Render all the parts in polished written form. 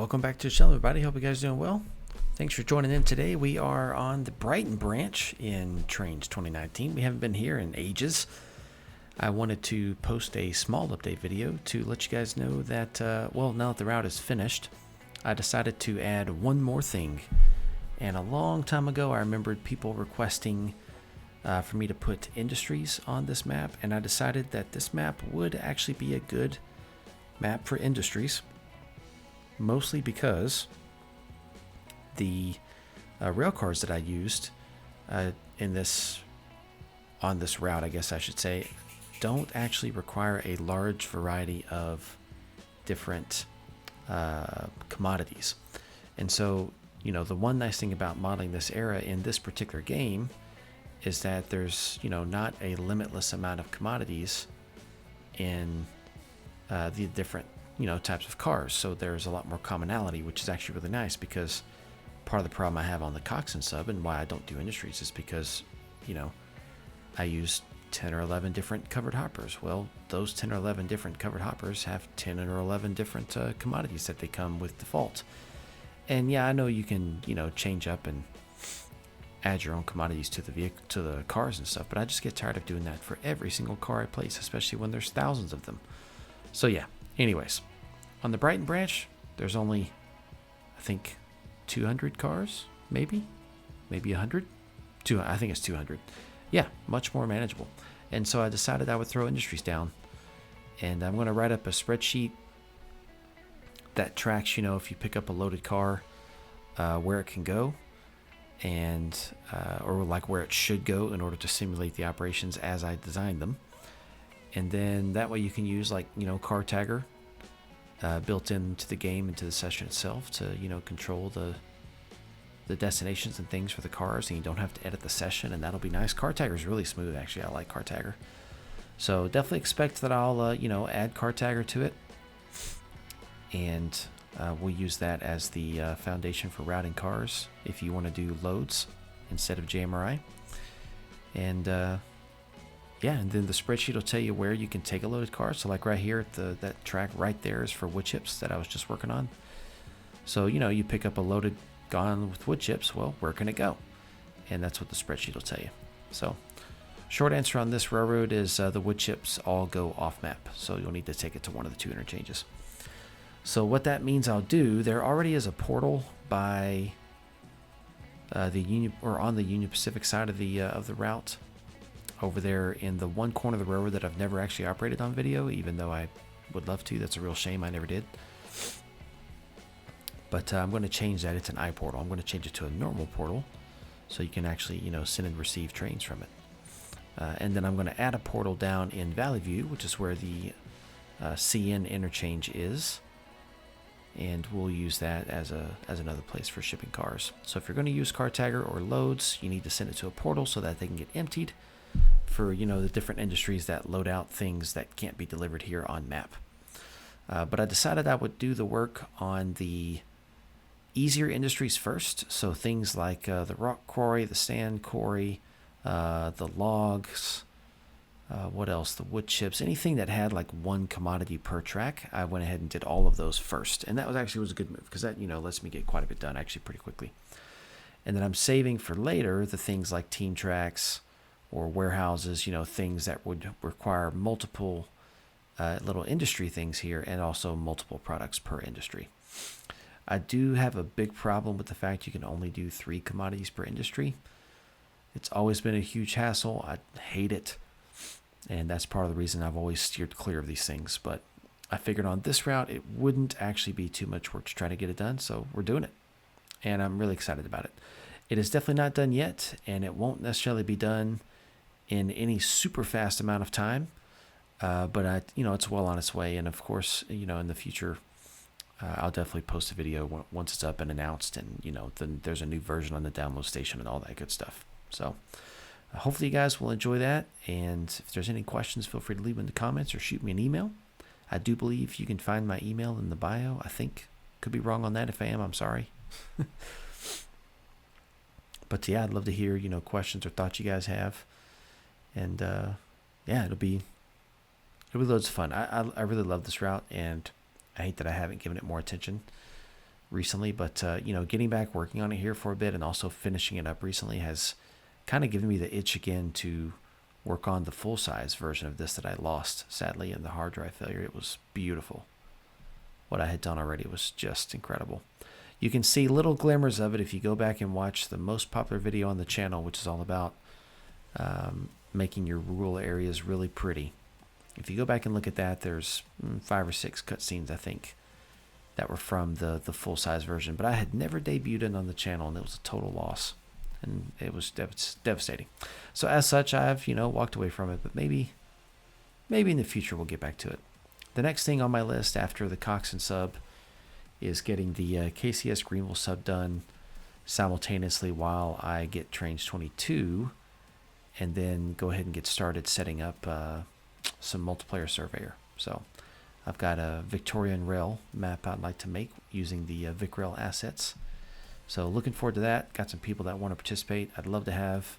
welcome back to the channel, everybody. Hope you guys are doing well. Thanks for joining in today. We are on the Brighton Branch in Trains 2019. We haven't been here in ages. I wanted to post a small update video to let you guys know that, well, now that the route is finished, I decided to add one more thing. And a long time ago, I remembered people requesting for me to put industries on this map, and I decided that this map would actually be a good map for industries. Mostly because the rail cars that I used on this route, I guess I should say, don't actually require a large variety of different commodities. And so, you know, the one nice thing about modeling this era in this particular game is that there's, you know, not a limitless amount of commodities in the different types of cars. So there's a lot more commonality, which is actually really nice, because part of the problem I have on the Coxswain sub and why I don't do industries is because, I use 10 or 11 different covered hoppers. Well, those 10 or 11 different covered hoppers have 10 or 11 different commodities that they come with default. And yeah, I know you can, change up and add your own commodities to the vehicle, to the cars and stuff, but I just get tired of doing that for every single car I place, especially when there's thousands of them. So yeah. Anyways, on the Brighton Branch, there's only, I think, 200 cars, maybe 100. I think it's 200. Yeah, much more manageable. And so I decided I would throw industries down, and I'm going to write up a spreadsheet that tracks, if you pick up a loaded car, where it can go, and or like where it should go in order to simulate the operations as I designed them. And then that way you can use car tagger built into the game, into the session itself, to control the destinations and things for the cars, and you don't have to edit the session, and that'll be nice. Car tagger is really smooth, actually. I like car tagger. So definitely expect that I'll add car tagger to it, and we'll use that as the foundation for routing cars if you want to do loads instead of JMRI. And yeah, and then the spreadsheet will tell you where you can take a loaded car. So like right here, that track right there is for wood chips that I was just working on. So, you pick up a loaded gun with wood chips, well, where can it go? And that's what the spreadsheet will tell you. So short answer on this railroad is the wood chips all go off map. So you'll need to take it to one of the two interchanges. So what that means I'll do, there already is a portal by the Union, or on the Union Pacific side of the route, over there in the one corner of the railroad that I've never actually operated on video, even though I would love to. That's a real shame I never did. But I'm going to change that. It's an iPortal. I'm going to change it to a normal portal so you can actually, send and receive trains from it. And then I'm going to add a portal down in Valley View, which is where the CN interchange is. And we'll use that as another place for shipping cars. So if you're going to use car tagger or loads, you need to send it to a portal so that they can get emptied for the different industries that load out things that can't be delivered here on map. But I decided I would do the work on the easier industries first. So things like the rock quarry, the sand quarry, the logs, what else? The wood chips, anything that had like one commodity per track. I went ahead and did all of those first, and that was a good move, because that lets me get quite a bit done actually pretty quickly. And then I'm saving for later the things like team tracks or warehouses, things that would require multiple little industry things here, and also multiple products per industry. I do have a big problem with the fact you can only do 3 commodities per industry. It's always been a huge hassle. I hate it. And that's part of the reason I've always steered clear of these things. But I figured on this route, it wouldn't actually be too much work to try to get it done. So we're doing it. And I'm really excited about it. It is definitely not done yet, and it won't necessarily be done in any super fast amount of time. But it's well on its way. And of course, in the future, I'll definitely post a video once it's up and announced, and then there's a new version on the download station and all that good stuff. So hopefully you guys will enjoy that. And if there's any questions, feel free to leave them in the comments or shoot me an email. I do believe you can find my email in the bio. I think. Could be wrong on that. If I am, I'm sorry. But yeah, I'd love to hear questions or thoughts you guys have. And yeah, it'll be loads of fun. I really love this route, and I hate that I haven't given it more attention. recently, but you know, getting back working on it here for a bit and also finishing it up recently has kind of given me the itch again to work on the full-size version of this that I lost sadly in the hard drive failure. It was beautiful. What I had done already was just incredible. You can see little glimmers of it if you go back and watch the most popular video on the channel, which is all about making your rural areas really pretty. If you go back and look at that, there's 5 or 6 cutscenes, I think, that were from the full-size version. But I had never debuted it on the channel, and it was a total loss. And it was devastating. So as such, I've, you know, walked away from it. But maybe in the future we'll get back to it. The next thing on my list after the Coxswain sub is getting the KCS Greenville sub done simultaneously while I get Trains 22, and then go ahead and get started setting up some multiplayer surveyor. So I've got a Victorian Rail map I'd like to make using the VicRail assets. So looking forward to that. Got some people that want to participate. I'd love to have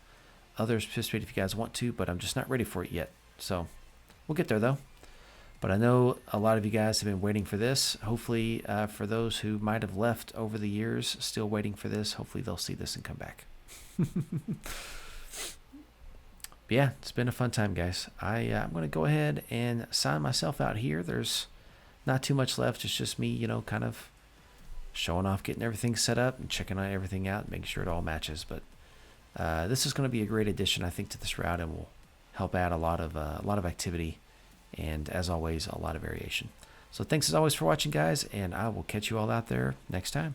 others participate if you guys want to, but I'm just not ready for it yet. So we'll get there though. But I know a lot of you guys have been waiting for this. Hopefully for those who might have left over the years still waiting for this, hopefully they'll see this and come back. But yeah, it's been a fun time, guys. I'm going to go ahead and sign myself out here. There's not too much left. It's just me, you know, kind of showing off, getting everything set up and checking everything out, making sure it all matches. But this is going to be a great addition, I think, to this route, and will help add a lot of activity, and as always, a lot of variation. So thanks as always for watching, guys, and I will catch you all out there next time.